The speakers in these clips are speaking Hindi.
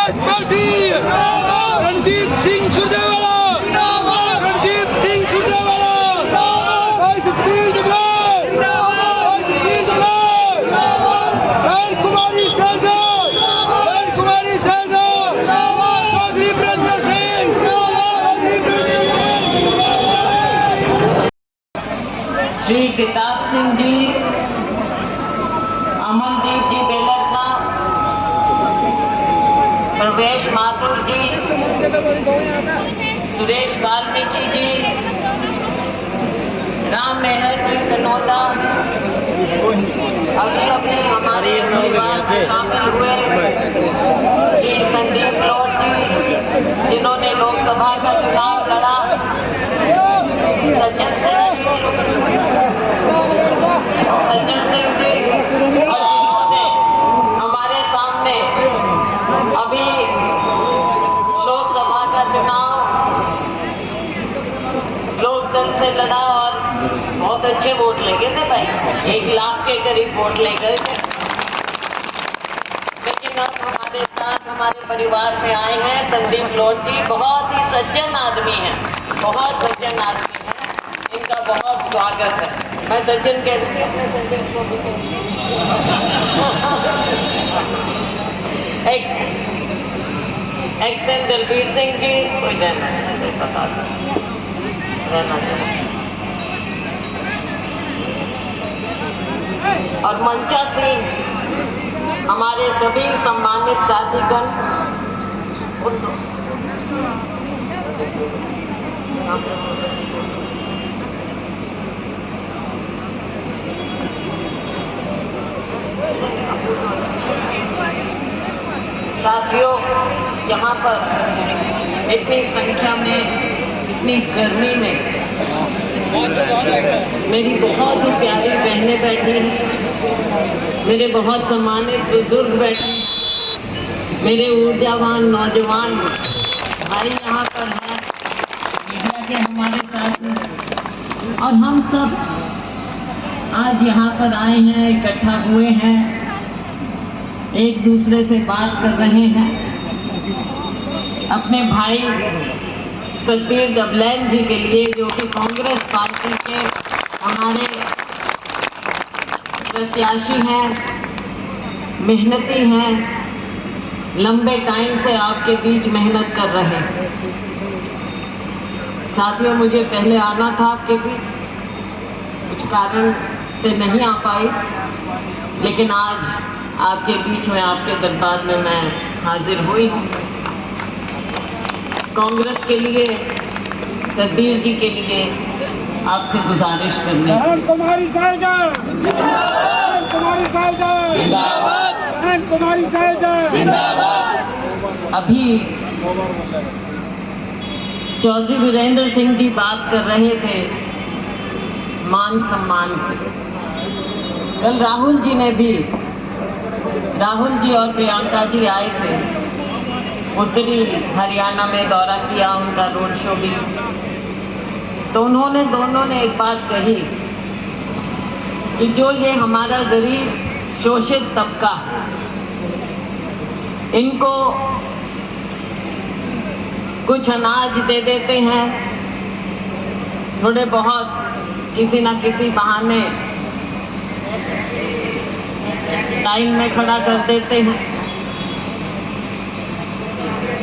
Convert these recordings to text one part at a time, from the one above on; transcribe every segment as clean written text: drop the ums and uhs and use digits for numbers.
कांग्रेस पार्टी रणदीप सिंह सुरजेवाला कुमारी सहगल चौधरी वीरेंद्र सिंह श्री किताब सिंह जी, अमनदीप जी बेलरखा, प्रवेश माथुर जी, सुरेश वाल्मीकि जी, राम मेहर जी कनौदा, अभी हमारे परिवार में शामिल हुए श्री संदीप लोट जी, जिन्होंने लोकसभा का चुनाव लड़ा, सज्जन सिंह जी, और जिन्होंने हमारे सामने अभी लोकसभा का चुनाव लोकदल से लड़ा और बहुत अच्छे वोट ले गए थे भाई, 1 लाख के करीब वोट ले गए थे। लेकिन अब हमारे साथ हमारे परिवार में आए हैं संदीप लोट जी, बहुत ही सज्जन आदमी हैं, बहुत सज्जन आदमी हैं, इनका बहुत स्वागत है। मैं सज्जन कह रही थी अपने सज्जन को एक्सन दलबीर सिंह जी, कोई रहना नहीं पता रहना और मंचा सिंह, हमारे सभी सम्मानित साथीगण, साथियों, यहाँ पर इतनी संख्या में, इतनी गर्मी में मेरी बहुत ही प्यारी बहनें बैठी हैं, मेरे बहुत सम्मानित बुजुर्ग बैठे हैं, मेरे ऊर्जावान नौजवान भाई यहाँ पर हैं, मीडिया के हमारे साथ हैं, और हम सब आज यहाँ पर आए हैं, इकट्ठा हुए हैं, एक दूसरे से बात कर रहे हैं। अपने भाई सतबीर दबलैन जी के लिए, जो कि कांग्रेस पार्टी के हमारे प्रत्याशी हैं, मेहनती हैं, लंबे टाइम से आपके बीच मेहनत कर रहे हैं। साथियों, मुझे पहले आना था आपके बीच, कुछ कारण से नहीं आ पाई, लेकिन आज आपके बीच में, आपके दरबार में मैं हाजिर हुई हूँ। कांग्रेस के लिए, सतबीर जी के लिए आपसे गुजारिश करनी है। अभी चौधरी वीरेंद्र सिंह जी बात कर रहे थे मान सम्मान की। कल राहुल जी और प्रियंका जी आए थे, उत्तरी हरियाणा में दौरा किया, उनका रोड शो भी, तो दोनों ने एक बात कही कि जो ये हमारा गरीब शोषित तबका, इनको कुछ अनाज दे देते हैं, थोड़े बहुत किसी ना किसी बहाने लाइन में खड़ा कर देते हैं।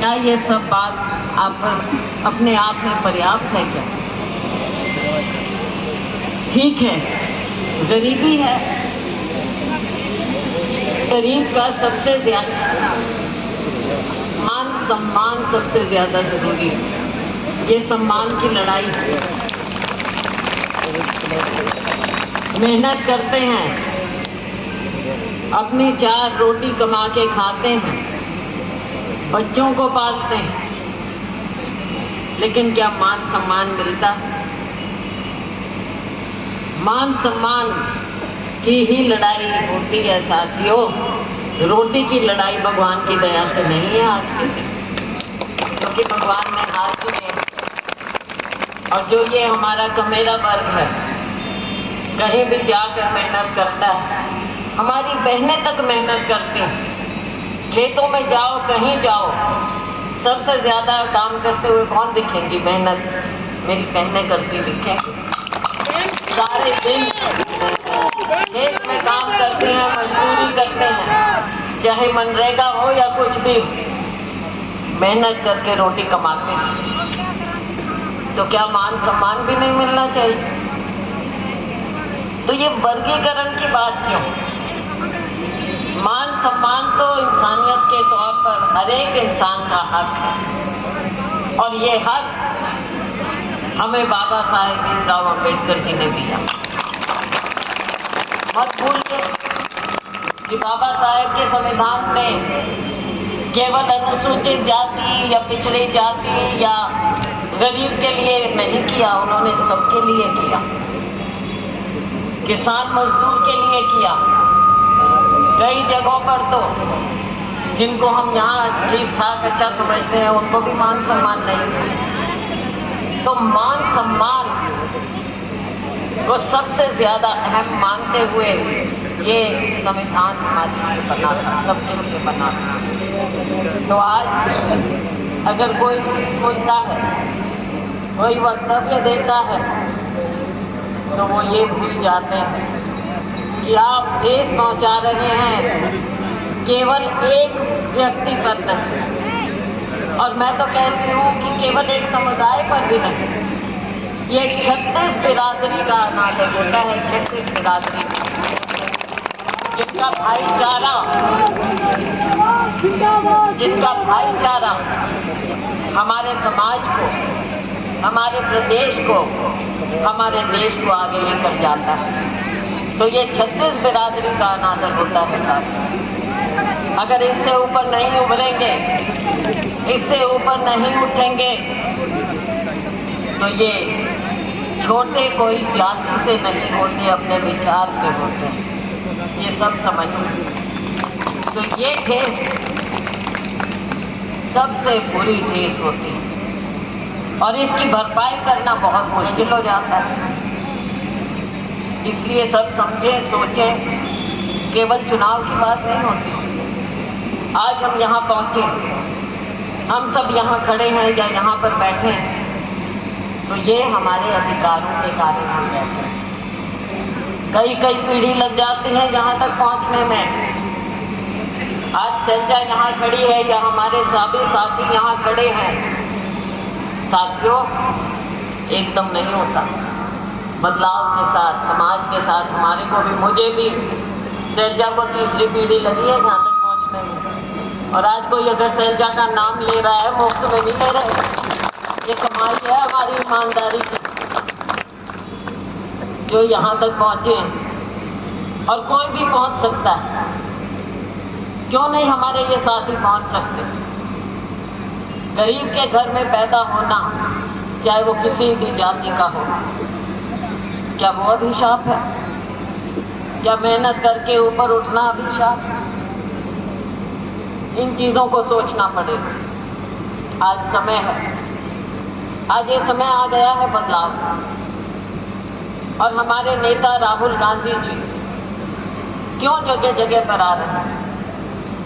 क्या ये सब बात आप अपने आप में पर्याप्त है क्या? ठीक है, गरीबी है, गरीब का सबसे ज्यादा मान सम्मान सबसे ज्यादा जरूरी है। ये सम्मान की लड़ाई है। मेहनत करते हैं, अपनी 4 रोटी कमा के खाते हैं, बच्चों को पालते हैं, लेकिन क्या मान सम्मान मिलता? मान सम्मान की ही लड़ाई होती है साथियों। रोटी की लड़ाई भगवान की दया से नहीं है आज के दिन, क्योंकि भगवान ने हाथ दिए। और जो ये हमारा कमेरा वर्ग है, कहीं भी जाकर मेहनत करता है, हमारी बहनें तक मेहनत करती हैं, खेतों में जाओ, कहीं जाओ, सबसे ज्यादा काम करते हुए कौन दिखेंगी? मेहनत मेरी बहनें करती दिखेंगी। सारे दिन खेत में काम करते हैं, मजदूरी करते हैं, चाहे मनरेगा हो या कुछ भी, मेहनत करके रोटी कमाते हैं। तो क्या मान सम्मान भी नहीं मिलना चाहिए? तो ये वर्गीकरण की बात क्यों? मान सम्मान तो इंसानियत के तौर पर हर एक इंसान का हक है, और ये हक हमें बाबा साहेब भीमराव अंबेडकर जी ने दिया। मत भूलिए कि बाबा साहेब के संविधान में केवल अनुसूचित जाति या पिछड़ी जाति या गरीब के लिए नहीं किया, उन्होंने सबके लिए किया। किसान मजदूर के लिए किया। कई जगहों पर तो जिनको हम यहाँ ठीक ठाक अच्छा समझते हैं, उनको भी मान सम्मान नहीं था। तो मान सम्मान को सबसे ज्यादा अहम मानते हुए ये संविधान हमारे लिए बना था, सबके लिए बना था। तो आज अगर कोई बोलता है, कोई वक्तव्य देता है, तो वो ये भूल जाते हैं कि आप ठेस पहुंचा रहे हैं केवल एक व्यक्ति पर नहीं, और मैं तो कहती हूँ कि केवल एक समुदाय पर भी नहीं। ये 36 बिरादरी का नाटक होता है, 36 बिरादरी, जिनका भाईचारा हमारे समाज को, हमारे प्रदेश को, हमारे देश को आगे लेकर जाता है। तो ये 36 बिरादरी का अनादर होता है साथ। अगर इससे ऊपर नहीं उभरेंगे, इससे ऊपर नहीं उठेंगे, तो ये छोटे कोई जाति से नहीं होते, अपने विचार से होते हैं, ये सब समझते। तो ये ठेस सबसे बुरी ठेस होती है, और इसकी भरपाई करना बहुत मुश्किल हो जाता है। इसलिए सब समझें, सोचें, केवल चुनाव की बात नहीं होती। आज हम यहाँ पहुँचे, हम सब यहाँ खड़े हैं या यहाँ पर बैठे हैं, तो ये हमारे अधिकारों के कारण हम बैठे हैं। कई पीढ़ी लग जाती है यहाँ तक पहुँचने में। आज सैलजा यहाँ खड़ी है या हमारे सभी साथी यहाँ खड़े हैं। साथियों, एकदम नहीं होता। बदलाव के साथ, समाज के साथ, हमारे को भी, मुझे भी, सैलजा को तीसरी पीढ़ी लगी है यहाँ तक पहुँचने में। और आज कोई अगर सैलजा का नाम ले रहा है, मुफ्त में नहीं ले रहे, ये कमाई है हमारी ईमानदारी की, जो यहाँ तक पहुँचे। और कोई भी पहुँच सकता है, क्यों नहीं हमारे ये साथी पहुँच सकते? गरीब के घर में पैदा होना, चाहे वो किसी भी जाति का हो, क्या वो अभिशाप है? क्या मेहनत करके ऊपर उठना अभिशाप? इन चीजों को सोचना पड़ेगा। आज समय है, आज ये समय आ गया है बदलाव का। और हमारे नेता राहुल गांधी जी क्यों जगह जगह पर आ रहे हैं?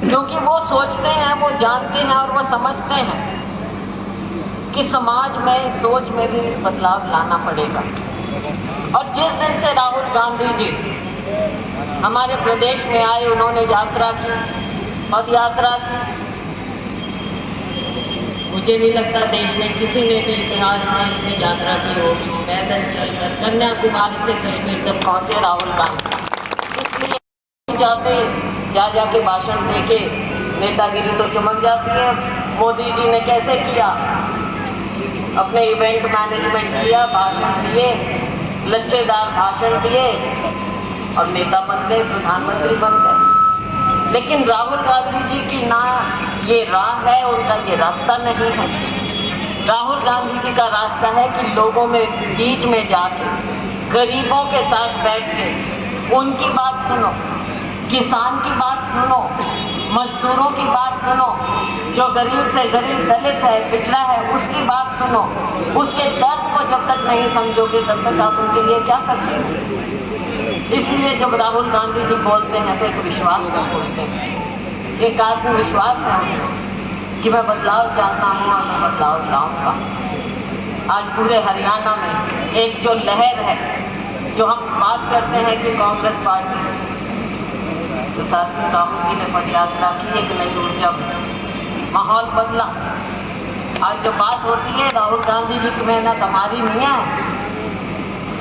क्योंकि वो सोचते हैं, वो जानते हैं और वो समझते हैं कि समाज में, सोच में भी बदलाव लाना पड़ेगा। और जिस दिन से राहुल गांधी जी हमारे प्रदेश में आए, उन्होंने यात्रा की, पद यात्रा की, मुझे नहीं लगता देश में किसी ने भी इतिहास में इतनी यात्रा की होगी। पैदल चलकर कन्याकुमारी से कश्मीर तक पहुंचे राहुल गांधी। इसलिए जा के भाषण देके नेतागिरी तो चमक जाती है। मोदी जी ने कैसे किया? अपने इवेंट मैनेजमेंट किया, भाषण दिए, लच्छेदार भाषण दिए और नेता बन गए, प्रधानमंत्री बन गए। लेकिन राहुल गांधी जी की ना ये राह है, उनका ये रास्ता नहीं है। राहुल गांधी जी का रास्ता है कि लोगों में, बीच में जाके, गरीबों के साथ बैठ के उनकी बात सुनो, किसान की बात सुनो, मजदूरों की बात सुनो, जो गरीब से गरीब, दलित है, पिछड़ा है, उसकी बात सुनो। उसके दर्द को जब तक नहीं समझोगे, तब तक आप उनके लिए क्या कर सकते? इसलिए जब राहुल गांधी जी बोलते हैं तो एक विश्वास से बोलते हैं। एक आत्मविश्वास है उनमें कि मैं बदलाव चाहता हूँ और मैं बदलाव लाऊंगा। आज पूरे हरियाणा में एक जो लहर है, जो हम बात करते हैं कि कांग्रेस पार्टी, तो साथियों राहुल जी ने पदयात्रा की, एक नई ऊर्जा, माहौल बदला। आज जो बात होती है राहुल गांधी जी की मेहनत हमारी नहीं है,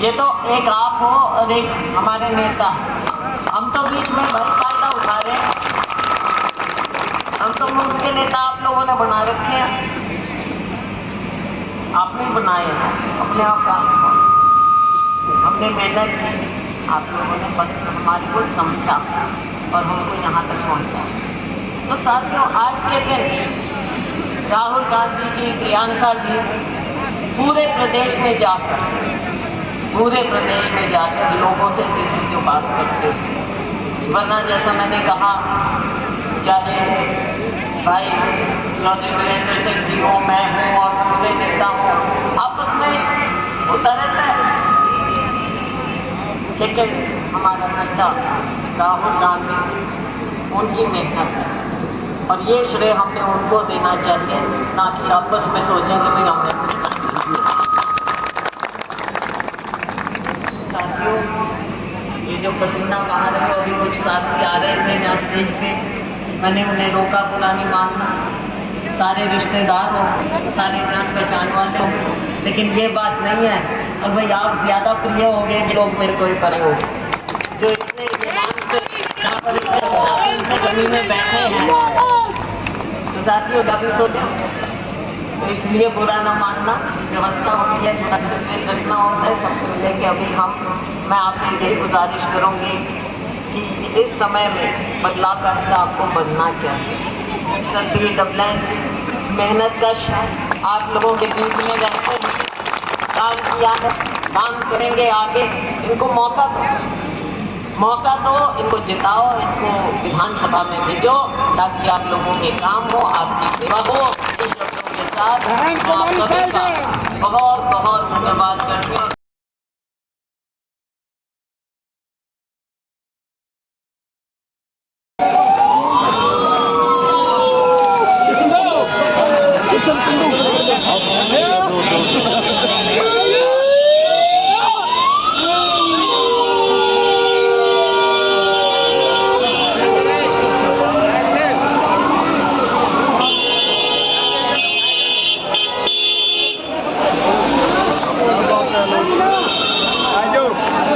ये तो एक आप हो और एक हमारे नेता, हम तो बीच में भाई फायदा उठा रहे हैं। हम तो मुल्क के नेता आप लोगों ने बना रखे हैं, आपने बनाए हैं, अपने आप कहाँ से पहुँचे? हमने मेहनत की, आप लोगों ने हमारी को समझा और हमको यहाँ तक पहुँचा। तो साथियों आज के दिन राहुल गांधी जी, प्रियंका जी पूरे प्रदेश में जाकर लोगों से सीधी जो बात करते हैं, वरना जैसा मैंने कहा, चाहे भाई चौधरी वीरेंद्र सिंह जी हो, मैं हूँ और दूसरे नेता हो, आपस में होता रहता है, लेकिन हमारा नेता राहुल गांधी, उनकी मेहनत है और ये श्रेय हमने उनको देना चाहिए, ना कि आपस में सोचेंगे भाई हमने। साथियों ये जो पसीना बहा रहे हो, अभी कुछ साथी आ रहे थे यहाँ स्टेज पे, मैंने उन्हें रोका, बुरा नहीं मानना, सारे रिश्तेदार हो, सारे जान पहचान वाले हो, लेकिन ये बात नहीं है अब भाई आप ज़्यादा प्रिय हो गए लोग मेरे को ही परे हो, जो इतने ईमान से यहाँ पर इतने अनुशासन से गली में बैठे हैं। तो साथियों कभी सोचो, तो इसलिए बुरा ना मानना, व्यवस्था होती है, थोड़ा डिसिप्लिन रखना होता है, सबसे मिले कि अभी मैं आपसे यही गुजारिश करूँगी कि इस समय में बदलाव का हिस्सा आपको बनना चाहिए। सभी डबलाइन जी मेहनत कश है, आप लोगों के बीच में रहते हैं, काम किया है, काम करेंगे आगे, इनको मौका दो, इनको जिताओ, इनको विधानसभा में भेजो ताकि आप लोगों के काम हो, आपकी सेवा हो। इस शब्दों के साथ मैं आप सभी का बहुत बहुत धन्यवाद करती हूँ।